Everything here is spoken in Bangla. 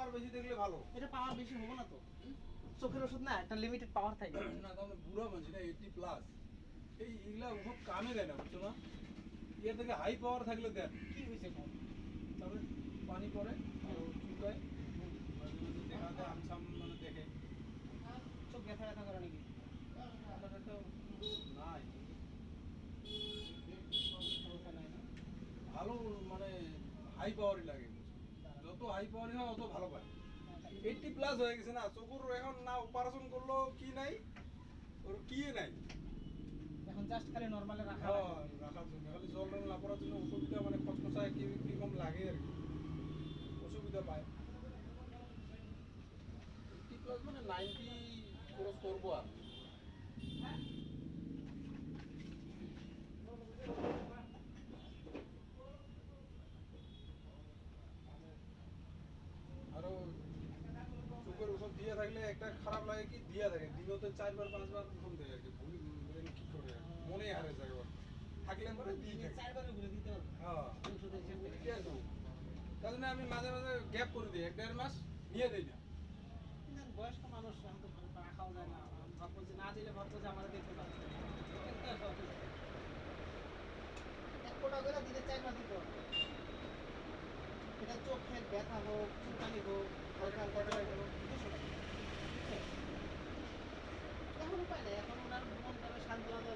পাওয়ার বেশি দেখলে ভালো। এটা পাওয়ার বেশি হবে না তো? চোখের ওষুধ না, একটা লিমিটেড পাওয়ার থাকে। না তাহলে বুড়া মানুষ না 80+, এইগুলা ওসব কামে দেয় না, বুঝছো না? এর থেকে হাই পাওয়ার থাকলে দেন। কি হয়েছে এখন? তবে পানি পড়ে আর চুলকায়, মাঝে মাঝে দেখাতে আমসাম মানে দেখে। চোখ ব্যথা ব্যথা করে নাকি? আপনাদের তো নাই, সমস্যা নাই না? ভালো মানে হাই পাওয়ারই লাগে। যত হাই পাওয়ারই হয় অত ভালো পায়। 80+ হয়ে গেছে না, চকুর এখন না অপারেশন করলো কি নাই, ওর কি নাই। এখন জাস্ট খালি নরমালে রাখা হ্যাঁ, লাগে। রাখার জন্য খালি জল রং না পড়ার জন্য অসুবিধা, মানে খচখচায় কিরকম লাগে আর কি, অসুবিধা পায়। 80+ মানে 90 ক্রস করবো আর। আরো চোখের ওষুধ দিয়ে থাকলে একটা খারাপ লাগে কি, দিয়া থাকে দিনতে 4-5 ওষুধ দেয় আর কি, কি করে মনে হারে যায় ওর থাকলে পরে দিয়ে থাকে। 4 বারে ঘুরে দিতে হবে। হ্যাঁ, ওষুধের হিসেব থেকে। ঠিক আছে। তার জন্য আমি মাঝে মাঝে গ্যাপ করে দিই, 1-1.5 মাস নিয়ে দিই না। কিন্তু বয়স্ক মানুষ এখন তো রাখাও যায় না, ভাববো যে না দিলে ভাববো যে আমাদের দেখতে পাচ্ছে। এক কোটা করে দিলে 4 মাস দিতে হবে। এটা চোখের ব্যথা হোক, চুলকানি হোক, হালকা হালকা জ্বর হোক, 200 টাকা। এখন উপায় নেই, এখন ওনার মন করে শান্তি হবে,